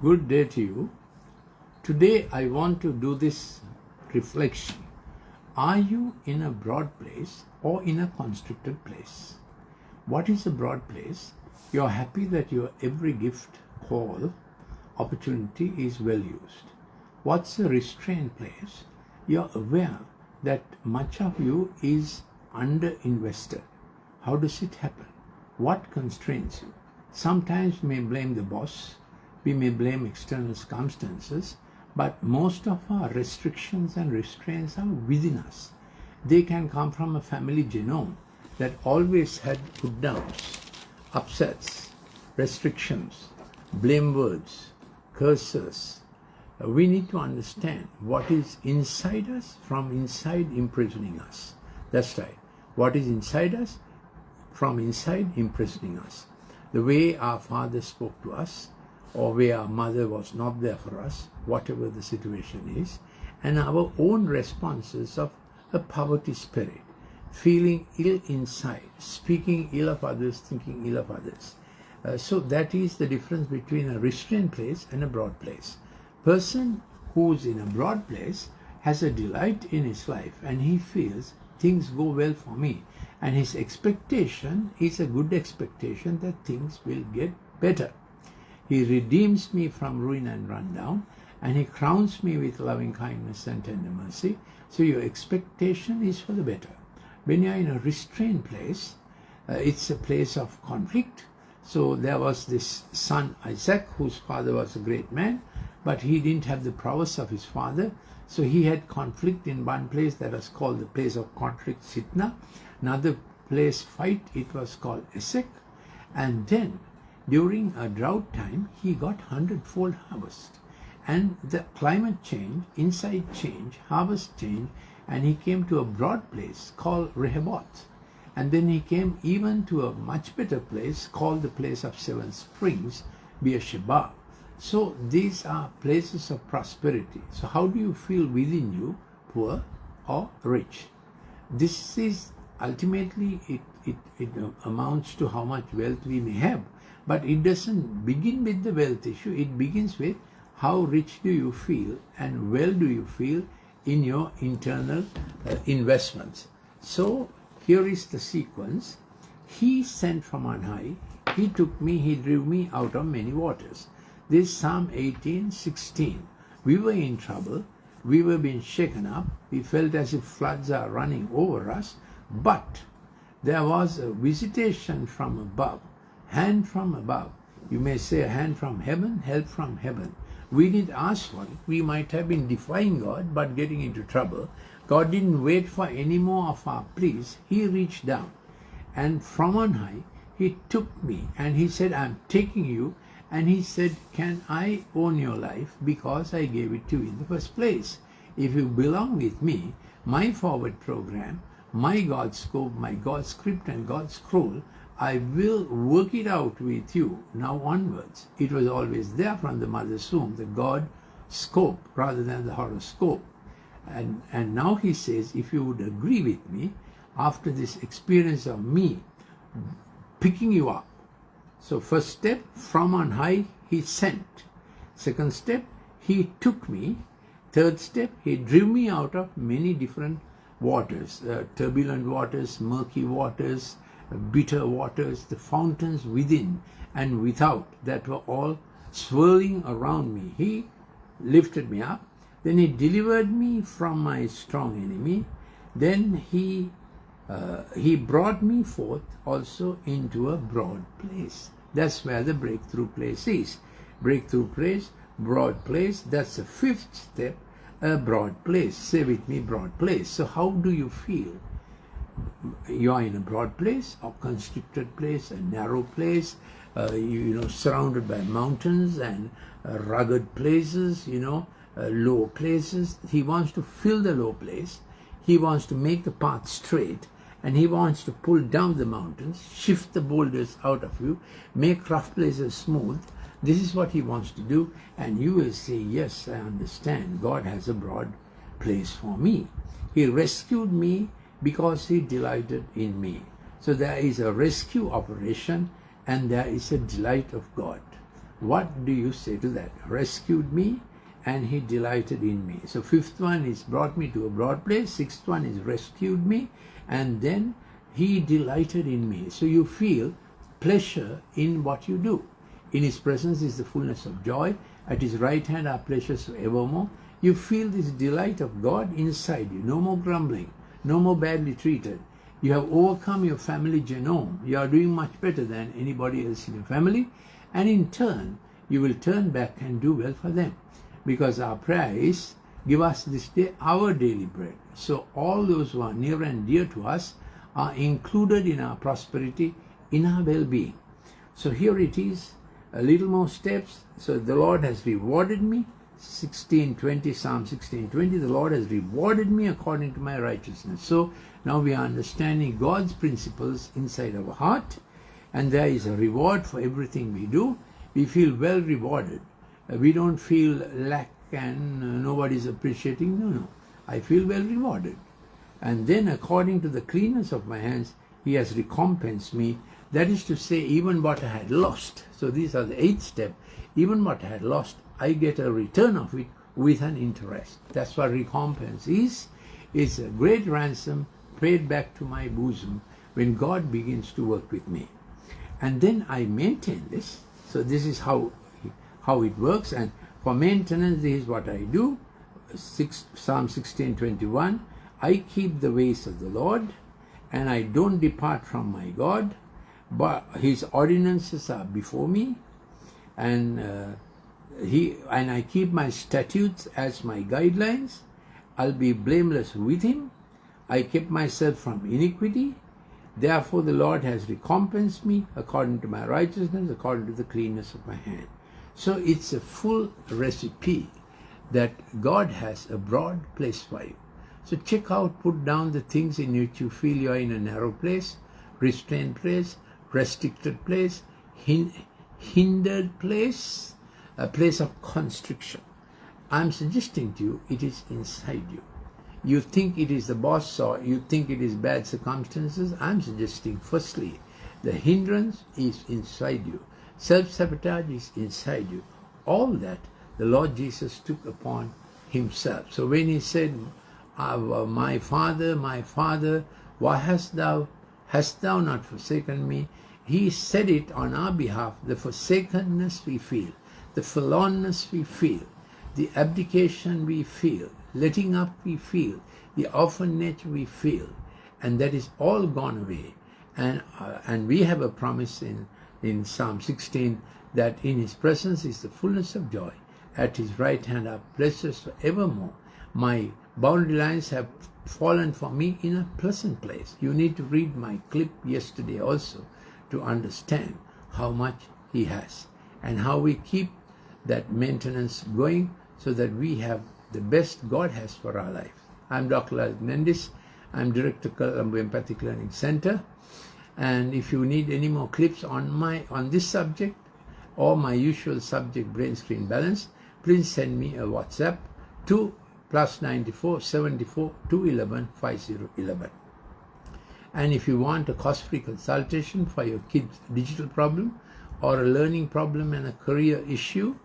Good day to you. Today I want to do this reflection. Are you in a broad place or in a constricted place? What is a broad place? You are happy that your every gift, call, opportunity is well used. What's a restrained place? You are aware that much of you is under-invested. How does it happen? What constrains you? Sometimes we may blame the boss, we may blame external circumstances, but most of our restrictions and restraints are within us. They can come from a family genome that always had put downs, upsets, restrictions, blame words, curses. We need to understand what is inside us from inside imprisoning us. That's right. What is inside us from inside imprisoning us. The way our father spoke to us, or where our mother was not there for us, whatever the situation is, and our own responses of a poverty spirit, feeling ill inside, speaking ill of others, thinking ill of others. So that is the difference between a restrained place and a broad place. Person who's in a broad place has a delight in his life and he feels things go well for me, and his expectation is a good expectation that things will get better. He redeems me from ruin and rundown, and he crowns me with loving kindness and tender mercy. So your expectation is for the better. When you are in a restrained place, it's a place of conflict. So there was this son Isaac, whose father was a great man, but he didn't have the prowess of his father. So he had conflict in one place that was called the place of conflict, Sitna. Another place, fight, it was called Esek. And then during a drought time, he got 100-fold harvest. And the climate change, inside change, harvest change, and he came to a broad place called Rehoboth. And then he came even to a much better place called the place of 7 springs, Beersheba. So these are places of prosperity. So how do you feel within you, poor or rich? This is ultimately, it amounts to how much wealth we may have. But it doesn't begin with the wealth issue. It begins with how rich do you feel and well do you feel in your internal investments. So here is the sequence. He sent from on high. He took me, he drew me out of many waters. This is Psalm 18:16. We were in trouble. We were being shaken up. We felt as if floods are running over us. But there was a visitation from above. Hand from above. You may say a hand from heaven, help from heaven. We didn't ask for it. We might have been defying God, but getting into trouble. God didn't wait for any more of our pleas. He reached down. And from on high, he took me and he said, I'm taking you. And he said, can I own your life because I gave it to you in the first place? If you belong with me, my forward program, my God's scope, my God's script and God's scroll, I will work it out with you now onwards. It was always there from the mother's womb, the God scope rather than the horoscope. And now he says, if you would agree with me, after this experience of me picking you up. So first step, from on high, he sent. Second step, he took me. Third step, he drew me out of many different waters, turbulent waters, murky waters, bitter waters, the fountains within and without that were all swirling around me. He lifted me up. Then he delivered me from my strong enemy. Then he brought me forth also into a broad place. That's where the breakthrough place is. Breakthrough place, broad place. That's the fifth step, a broad place. Say with me, broad place. So how do you feel? You are in a broad place, a constricted place, a narrow place, surrounded by mountains and rugged places, low places. He wants to fill the low place. He wants to make the path straight, and he wants to pull down the mountains, shift the boulders out of you, make rough places smooth. This is what he wants to do, and you will say, yes, I understand. God has a broad place for me. He rescued me because he delighted in me. So there is a rescue operation and there is a delight of God. What do you say to that? Rescued me and he delighted in me. So fifth one is brought me to a broad place. Sixth one is rescued me and then he delighted in me. So you feel pleasure in what you do. In his presence is the fullness of joy. At his right hand are pleasures forevermore. You feel this delight of God inside you. No more grumbling. No more badly treated. You have overcome your family genome. You are doing much better than anybody else in your family. And in turn, you will turn back and do well for them. Because our prayer is, give us this day our daily bread. So all those who are near and dear to us are included in our prosperity, in our well-being. So here it is, a little more steps. So the Lord has rewarded me. 16:20, Psalm 16:20, the Lord has rewarded me according to my righteousness. So now we are understanding God's principles inside our heart, and there is a reward for everything we do. We feel well rewarded. We don't feel lack and nobody's appreciating. No. I feel well rewarded. And then according to the cleanness of my hands, he has recompensed me. That is to say, even what I had lost. So these are the eighth step. Even what I had lost, I get a return of it with an interest. That's what recompense is. It's a great ransom paid back to my bosom when God begins to work with me. And then I maintain this. So this is how it works. And for maintenance, this is what I do. Psalm 16:21. I keep the ways of the Lord, and I don't depart from my God, but his ordinances are before me, and I keep my statutes as my guidelines. I'll be blameless with him. I kept myself from iniquity. Therefore the Lord has recompensed me according to my righteousness, according to the cleanness of my hand. So it's a full recipe that God has a broad place for you. So check out, put down the things in which you feel you are in a narrow place, restrained place, restricted place, hindered place, a place of constriction. I'm suggesting to you, it is inside you. You think it is the boss or you think it is bad circumstances. I'm suggesting, firstly, the hindrance is inside you. Self-sabotage is inside you. All that the Lord Jesus took upon himself. So when he said, my Father, why hast thou not forsaken me? He said it on our behalf. The forsakenness we feel, the forlornness we feel, the abdication we feel, letting up we feel, the orphan nature we feel, and that is all gone away. And we have a promise in Psalm 16 that in his presence is the fullness of joy. At his right hand are pleasures forevermore. My boundary lines have fallen for me in a pleasant place. You need to read my clip yesterday also to understand how much he has and how we keep that maintenance going so that we have the best God has for our life. I'm Dr. Lalith Mendis. I'm Director of Colombo Empathic Learning Center. And if you need any more clips on this subject or my usual subject, brain screen balance, please send me a WhatsApp to +94 74 211 5011. And if you want a cost-free consultation for your kid's digital problem or a learning problem and a career issue,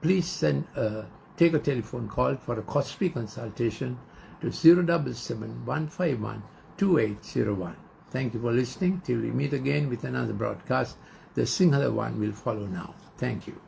please take a telephone call for a cost-free consultation to 077 151 2801. Thank you for listening. Till we meet again with another broadcast, the Sinhala one will follow now. Thank you.